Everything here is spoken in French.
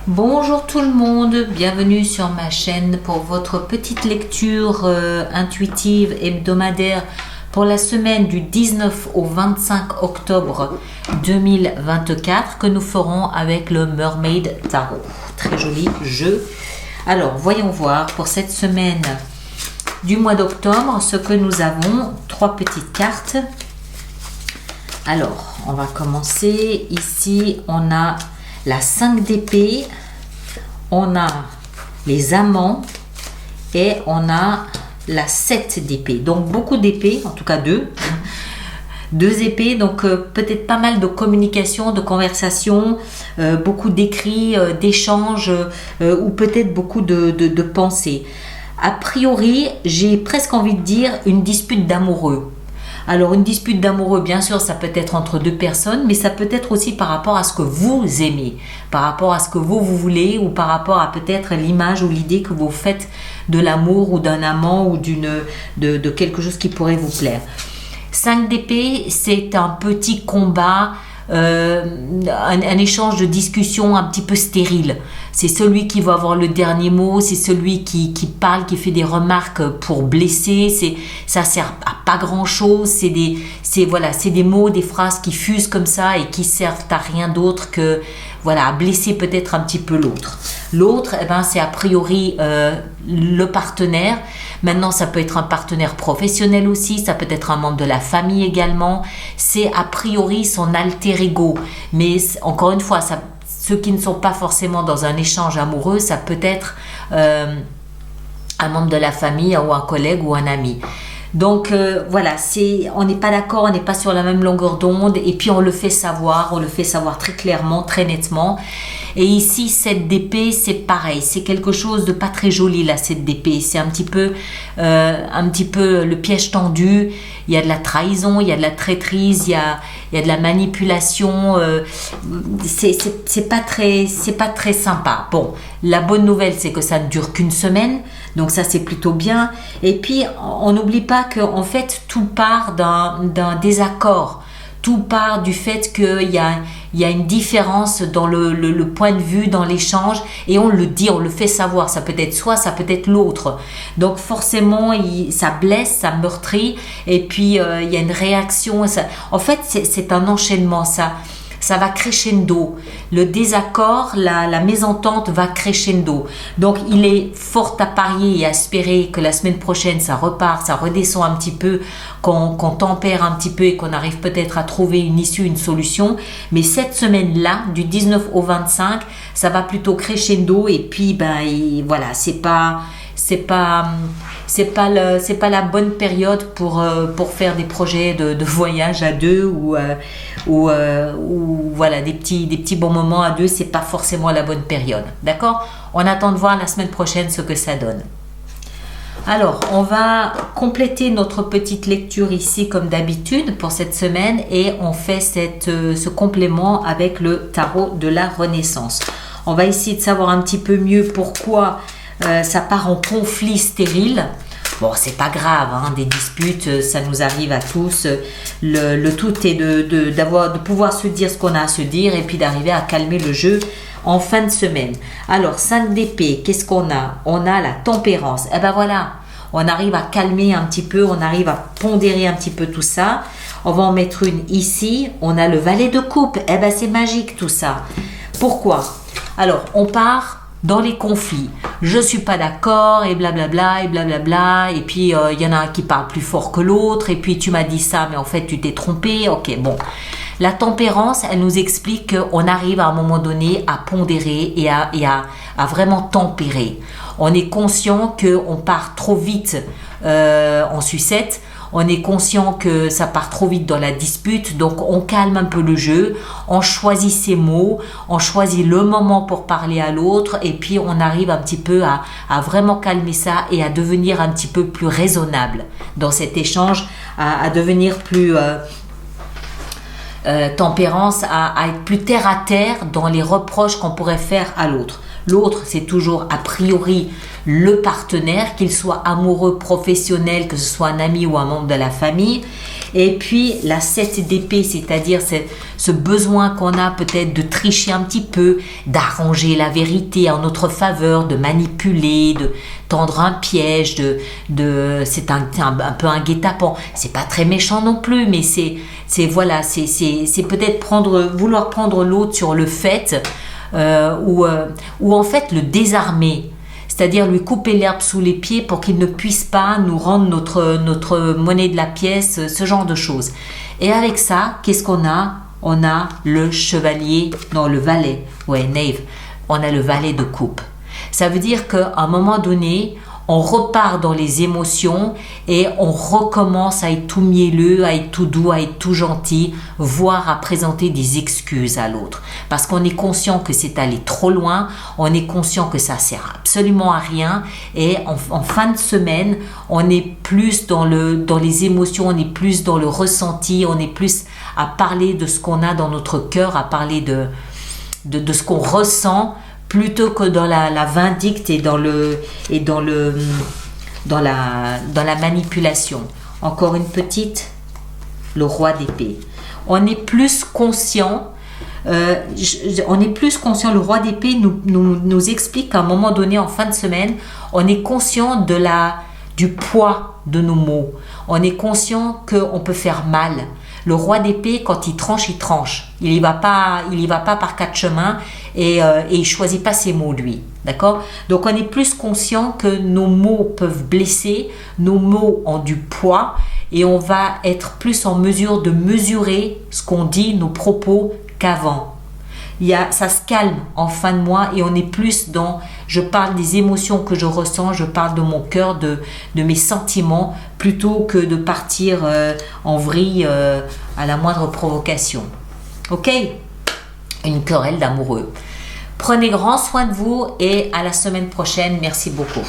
Bonjour tout le monde, bienvenue sur ma chaîne pour votre petite lecture intuitive hebdomadaire pour la semaine du 19 au 25 octobre 2024 que nous ferons avec le Mermaid Tarot. Très joli jeu. Alors, voyons voir pour cette semaine du mois d'octobre ce que nous avons. Trois petites cartes. Alors, on va commencer. Ici, on a la 5 d'épée, on a les amants et on a la 7 d'épée. Donc beaucoup d'épées, en tout cas deux épées, donc peut-être pas mal de communication, de conversation, beaucoup d'écrits, d'échanges ou peut-être beaucoup de pensées. A priori, j'ai presque envie de dire une dispute d'amoureux. Alors, une dispute d'amoureux, bien sûr, ça peut être entre deux personnes, mais ça peut être aussi par rapport à ce que vous aimez, par rapport à ce que vous voulez, ou par rapport à peut-être l'image ou l'idée que vous faites de l'amour ou d'un amant ou de quelque chose qui pourrait vous plaire. 5 d'épée, c'est un petit combat, un échange de discussion un petit peu stérile. C'est celui qui va avoir le dernier mot, c'est celui qui parle, qui fait des remarques pour blesser. Ça sert à pas grand chose. C'est des mots, des phrases qui fusent comme ça et qui servent à rien d'autre que à blesser peut-être un petit peu l'autre. L'autre, c'est a priori le partenaire. Maintenant, ça peut être un partenaire professionnel aussi, ça peut être un membre de la famille également. C'est a priori son alter ego. Mais encore une fois, ceux qui ne sont pas forcément dans un échange amoureux, ça peut être un membre de la famille ou un collègue ou un ami. Donc on n'est pas d'accord, on n'est pas sur la même longueur d'onde et puis on le fait savoir très clairement, très nettement. Et ici, 7 d'épée, c'est pareil, c'est quelque chose de pas très joli la 7 d'épée. C'est un petit peu le piège tendu. Il y a de la trahison, il y a de la traîtrise, il y a de la manipulation. C'est pas très sympa. Bon, la bonne nouvelle, c'est que ça ne dure qu'une semaine, donc ça c'est plutôt bien. Et puis, on n'oublie pas que en fait, tout part d'un désaccord. Tout part du fait qu'il y a une différence dans le point de vue, dans l'échange, et on le dit, on le fait savoir. Ça peut être soi, ça peut être l'autre. Donc forcément, ça blesse, ça meurtrit, et puis il y a une réaction. En fait, c'est un enchaînement, ça va crescendo. Le désaccord, la mésentente va crescendo. Donc, il est fort à parier et à espérer que la semaine prochaine, ça repart, ça redescend un petit peu, qu'on tempère un petit peu et qu'on arrive peut-être à trouver une issue, une solution. Mais cette semaine-là, du 19 au 25, ça va plutôt crescendo et puis, c'est pas la bonne période pour faire des projets de voyage à deux ou des petits bons moments à deux. C'est pas forcément la bonne période, d'accord? On attend de voir la semaine prochaine ce que ça donne. Alors, on va compléter notre petite lecture ici comme d'habitude pour cette semaine et on fait ce complément avec le tarot de la Renaissance. On va essayer de savoir un petit peu mieux pourquoi ça part en conflit stérile. Bon, c'est pas grave, des disputes, ça nous arrive à tous. Le tout est de pouvoir se dire ce qu'on a à se dire et puis d'arriver à calmer le jeu en fin de semaine. Alors, 5 d'épée, qu'est-ce qu'on a? On a la tempérance. On arrive à calmer un petit peu, on arrive à pondérer un petit peu tout ça. On va en mettre une ici. On a le valet de coupe. C'est magique tout ça. Pourquoi? Alors, on part dans les conflits. Je suis pas d'accord et blablabla et blablabla et puis il y en a un qui parle plus fort que l'autre et puis tu m'as dit ça mais en fait tu t'es trompé. Ok, bon. La tempérance, elle nous explique qu'on arrive à un moment donné à pondérer et à vraiment tempérer. On est conscient qu'on part trop vite en sucette. On est conscient que ça part trop vite dans la dispute, donc on calme un peu le jeu, on choisit ses mots, on choisit le moment pour parler à l'autre et puis on arrive un petit peu à vraiment calmer ça et à devenir un petit peu plus raisonnable dans cet échange, à devenir plus tempérance, à être plus terre à terre dans les reproches qu'on pourrait faire à l'autre. L'autre, c'est toujours a priori le partenaire, qu'il soit amoureux, professionnel, que ce soit un ami ou un membre de la famille. Et puis la 7 d'épée, c'est-à-dire ce besoin qu'on a peut-être de tricher un petit peu, d'arranger la vérité en notre faveur, de manipuler, de tendre un piège, c'est un peu un guet-apens. C'est pas très méchant non plus, mais c'est peut-être vouloir prendre l'autre sur le fait ou en fait le désarmer. C'est-à-dire lui couper l'herbe sous les pieds pour qu'il ne puisse pas nous rendre notre monnaie de la pièce, ce genre de choses. Et avec ça, qu'est-ce qu'on a? On a le chevalier, non le valet, knave, on a le valet de coupe. Ça veut dire qu'à un moment donné, on repart dans les émotions et on recommence à être tout mielleux, à être tout doux, à être tout gentil, voire à présenter des excuses à l'autre. Parce qu'on est conscient que c'est allé trop loin, on est conscient que ça sert absolument à rien et en fin de semaine, on est plus dans les émotions, on est plus dans le ressenti, on est plus à parler de ce qu'on a dans notre cœur, à parler de ce qu'on ressent, plutôt que dans la vindicte et dans la manipulation. Encore une petite, le roi d'épée. On est plus conscient, le roi d'épée nous explique qu'à un moment donné, en fin de semaine, on est conscient du poids de nos mots. On est conscient qu'on peut faire mal. Le roi d'épée, quand il tranche, il tranche. Il y va pas par quatre chemins et il choisit pas ses mots, lui. D'accord? Donc, on est plus conscient que nos mots peuvent blesser, nos mots ont du poids et on va être plus en mesure de mesurer ce qu'on dit, nos propos, qu'avant. Ça se calme en fin de mois et on est plus je parle des émotions que je ressens, je parle de mon cœur, de mes sentiments, plutôt que de partir en vrille à la moindre provocation. Ok? Une querelle d'amoureux. Prenez grand soin de vous et à la semaine prochaine. Merci beaucoup.